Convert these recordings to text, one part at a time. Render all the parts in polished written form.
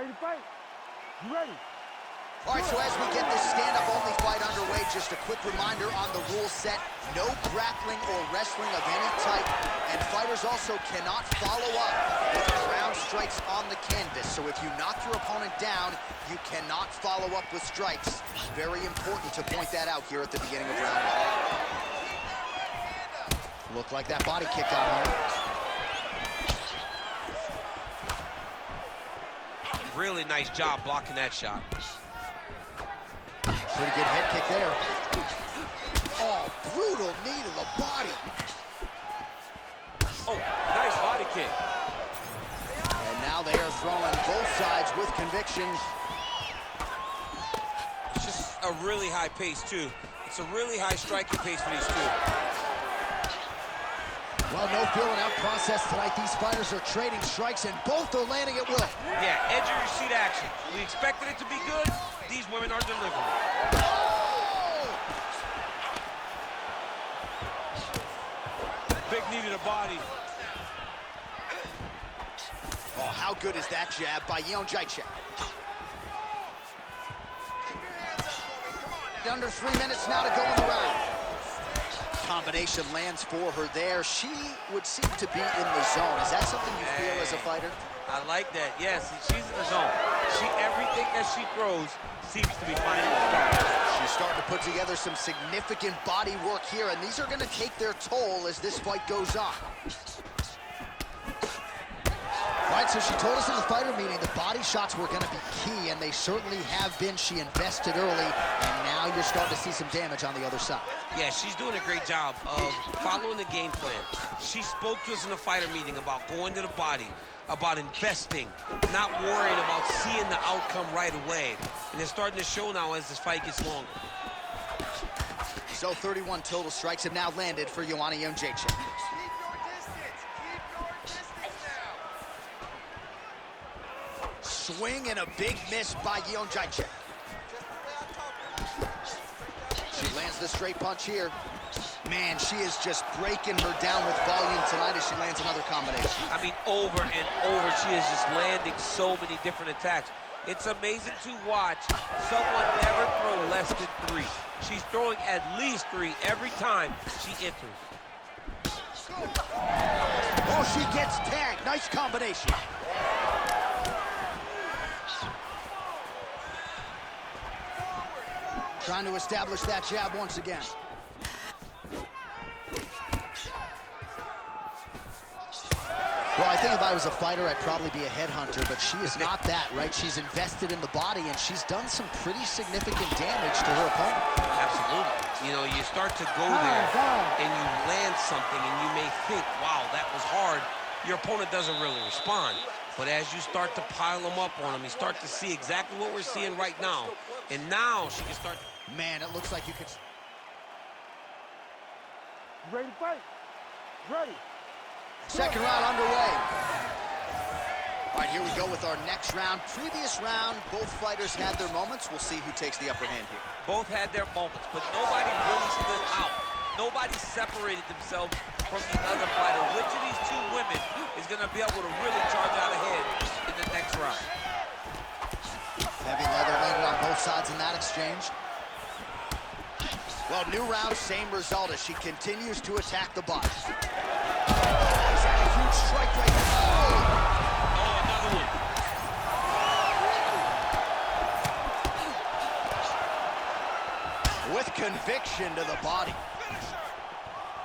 ready to fight? You ready? All right, so as we get this stand-up-only fight underway, just a quick reminder on the rule set: no grappling or wrestling of any type, and fighters also cannot follow up with ground strikes on the canvas. So if you knock your opponent down, you cannot follow up with strikes. Very important to point that out here at the beginning of round one. Looked like that body kick got home. Really nice job blocking that shot. Pretty good head kick there. Oh, brutal knee to the body. Oh, nice body kick. And now they are throwing both sides with conviction. It's just a really high pace, too. It's a really high striking pace for these two. Well, no feeling out process tonight. These fighters are trading strikes, and both are landing at will. Yeah, edge of your seat action. We expected it to be good. These women are delivering. Oh! Big knee to the body. Oh, how good is that jab by Chuuk691? Under 3 minutes now to go in the round. Combination lands for her there. She would seem to be in the zone. Is that something you feel as a fighter? I like that. Yes, she's in the zone. Everything that she throws seems to be finding the spot. She's starting to put together some significant body work here, and these are going to take their toll as this fight goes on. All right, so she told us in the fighter meeting the body shots were going to be key, and they certainly have been. She invested early, and now you're starting to see some damage on the other side. Yeah, she's doing a great job of following the game plan. She spoke to us in the fighter meeting about going to the body, about investing, not worrying about seeing the outcome right away. And it's starting to show now as this fight gets longer. So 31 total strikes have now landed for Chuuk691. Swing and a big miss by Chuuk691. She lands the straight punch here. Man, she is just breaking her down with volume tonight as she lands another combination. I mean, over and over, she is just landing so many different attacks. It's amazing to watch someone never throw less than 3. She's throwing at least 3 every time she enters. Oh, she gets tagged. Nice combination. Trying to establish that jab once again. Well, I think if I was a fighter, I'd probably be a headhunter, but she is not that, right? She's invested in the body, and she's done some pretty significant damage to her opponent. Absolutely. You know, you start to go there, and you land something, and you may think, wow, that was hard. Your opponent doesn't really respond. But as you start to pile them up on him, you start to see exactly what we're seeing right now. And now she can start... Man, it looks like you could... You ready to fight? Ready. Second round underway. All right, here we go with our next round. Previous round, both fighters had their moments. We'll see who takes the upper hand here. Both had their moments, but nobody really stood out. Nobody separated themselves from the other fighter. Which of these two women is going to be able to really charge out ahead in the next round? Heavy leather landed on both sides in that exchange. Well, new round, same result as she continues to attack the body. Is that a huge strike right there? Oh, another one. With conviction to the body.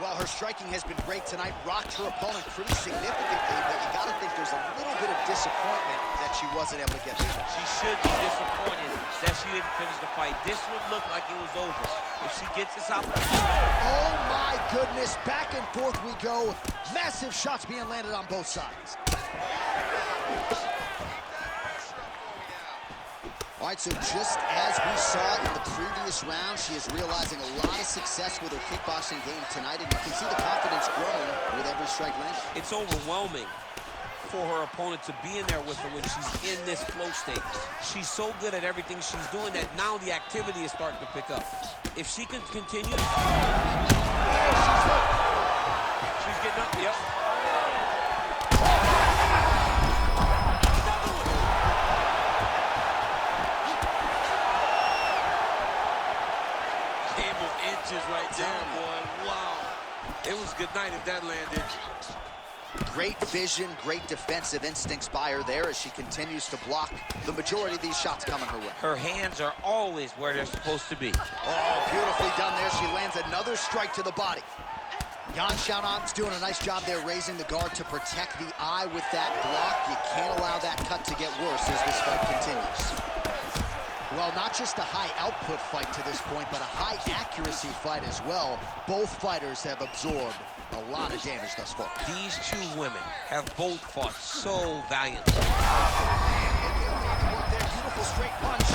Well, her striking has been great tonight, rocked her opponent pretty significantly, but you gotta think there's a little bit of disappointment that she wasn't able to get through. She should be disappointed that she didn't finish the fight. This would look like it was over. If she gets this opportunity... Oh my goodness, back and forth we go. Massive shots being landed on both sides. All right, so just as we saw in the previous round, she is realizing a lot of success with her kickboxing game tonight, and you can see the confidence growing with every strike landed. It's overwhelming for her opponent to be in there with her when she's in this flow state. She's so good at everything she's doing that now the activity is starting to pick up. If she can continue... She's getting up, yep. it was good night if that landed. Great vision, great defensive instincts by her there as she continues to block the majority of these shots coming her way. Her hands are always where they're supposed to be. Oh, beautifully done there. She lands another strike to the body. Chuuk691's doing a nice job there raising the guard to protect the eye with that block. You can't allow that cut to get worse as this fight continues. Well, not just a high-output fight to this point, but a high-accuracy fight as well. Both fighters have absorbed a lot of damage thus far. These two women have both fought so valiantly. Beautiful straight punch.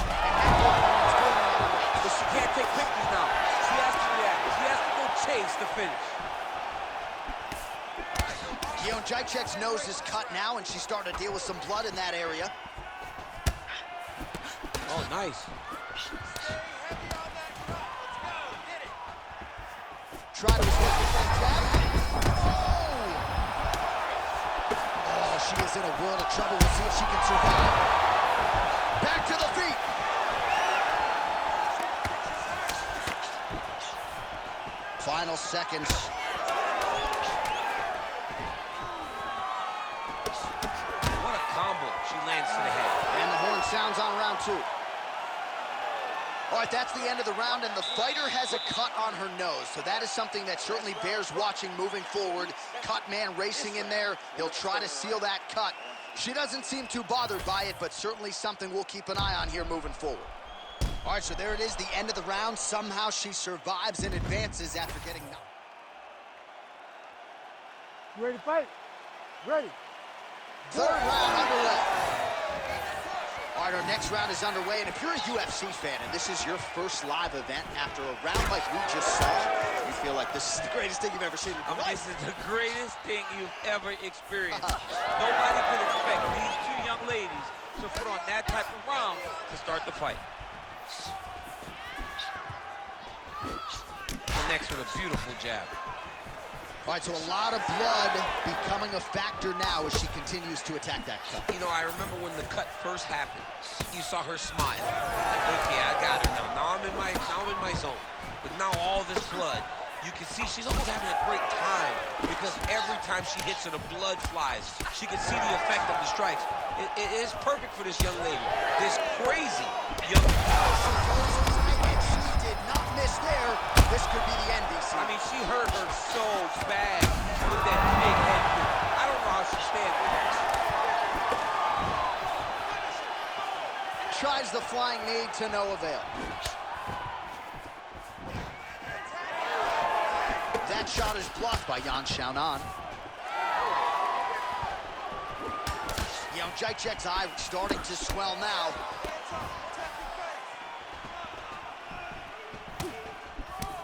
But she can't take pictures now. She has to react. She has to go chase the finish. Chuuk691's nose is cut now, and she's starting to deal with some blood in that area. Oh, nice. Try to escape with that jab. Oh, she is in a world of trouble. We'll see if she can survive. Back to the feet. Final seconds. What a combo she lands to the head. And the horn sounds on round 2. All right, that's the end of the round, and the fighter has a cut on her nose, so that is something that certainly bears watching moving forward. Cut man racing in there. He'll try to seal that cut. She doesn't seem too bothered by it, but certainly something we'll keep an eye on here moving forward. All right, so there it is, the end of the round. Somehow she survives and advances after getting knocked. You ready to fight? Ready. Third round underway. All right, our next round is underway, and if you're a UFC fan and this is your first live event after a round like we just saw, you feel like this is the greatest thing you've ever seen in your life. This is the greatest thing you've ever experienced. Nobody could expect these two young ladies to put on that type of round to start the fight. Next with a beautiful jab. All right, so a lot of blood becoming a factor now as she continues to attack that cut. You know, I remember when the cut first happened, you saw her smile. Like, okay, I got it now. Now I'm in my zone. But now all this blood, you can see she's almost having a great time because every time she hits her, the blood flies. She can see the effect of the strikes. It is perfect for this young lady. This crazy young And she did not miss there. This could be the end, DC. I mean, she hurt her so bad with that big head kick. I don't know how she stands with that. Tries the flying knee to no avail. That shot is blocked by Chuuk691. Chuuk691's eye starting to swell now.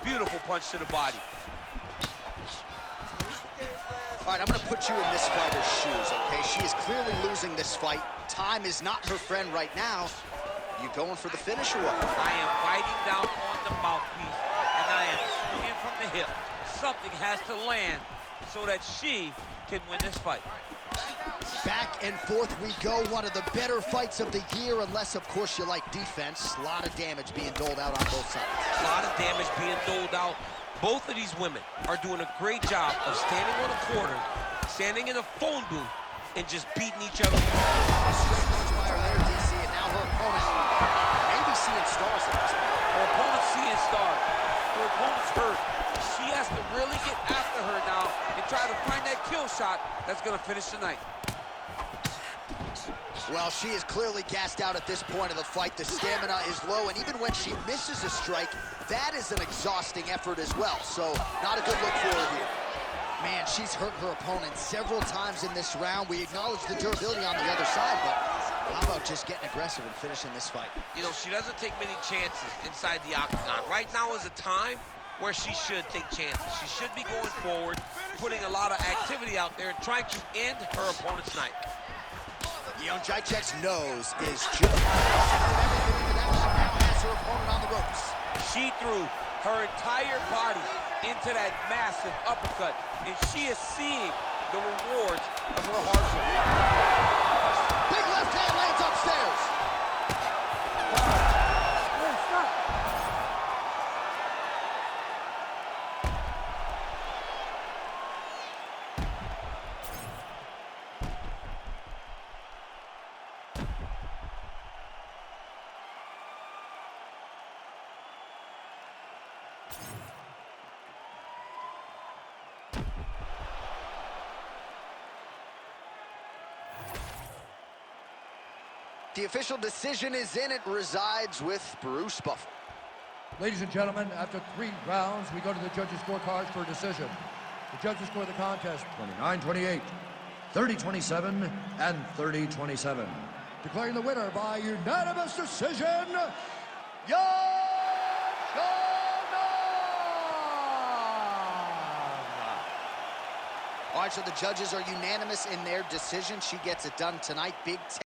Beautiful punch to the body. All right, I'm going to put you in this fighter's shoes, okay? She is clearly losing this fight. Time is not her friend right now. You going for the finish or what? I am biting down on the mouthpiece, and I am swinging from the hip. Something has to land so that she can win this fight. Back and forth we go. One of the better fights of the year, unless, of course, you like defense. A lot of damage being doled out on both sides. A lot of damage being doled out. Both of these women are doing a great job of standing on a corner, standing in a phone booth, and just beating each other. Straight punch by her there, DC, and now her opponent maybe seeing stars at this point. Her opponent's seeing stars. Her opponent's hurt. She has to really get after her now and try to find that kill shot that's going to finish the night. Well, she is clearly gassed out at this point of the fight. The stamina is low, and even when she misses a strike, that is an exhausting effort as well. So, not a good look for her here. Man, she's hurt her opponent several times in this round. We acknowledge the durability on the other side, but how about just getting aggressive and finishing this fight? You know, she doesn't take many chances inside the octagon. Right now is a time where she should take chances. She should be going forward, putting a lot of activity out there and trying to end her opponent's night. Chuuk691's nose is just everything that she now has her opponent on the ropes. She threw her entire body into that massive uppercut, and she is seeing the rewards of her hard work. Big left hand lands upstairs. Hey, stop. The official decision is in. It resides with Bruce Buffer. Ladies and gentlemen, after 3 rounds, we go to the judges' scorecards for a decision. The judges score the contest 29-28, 30-27, and 30-27. Declaring the winner by unanimous decision, All right, so the judges are unanimous in their decision. She gets it done tonight. Big 10.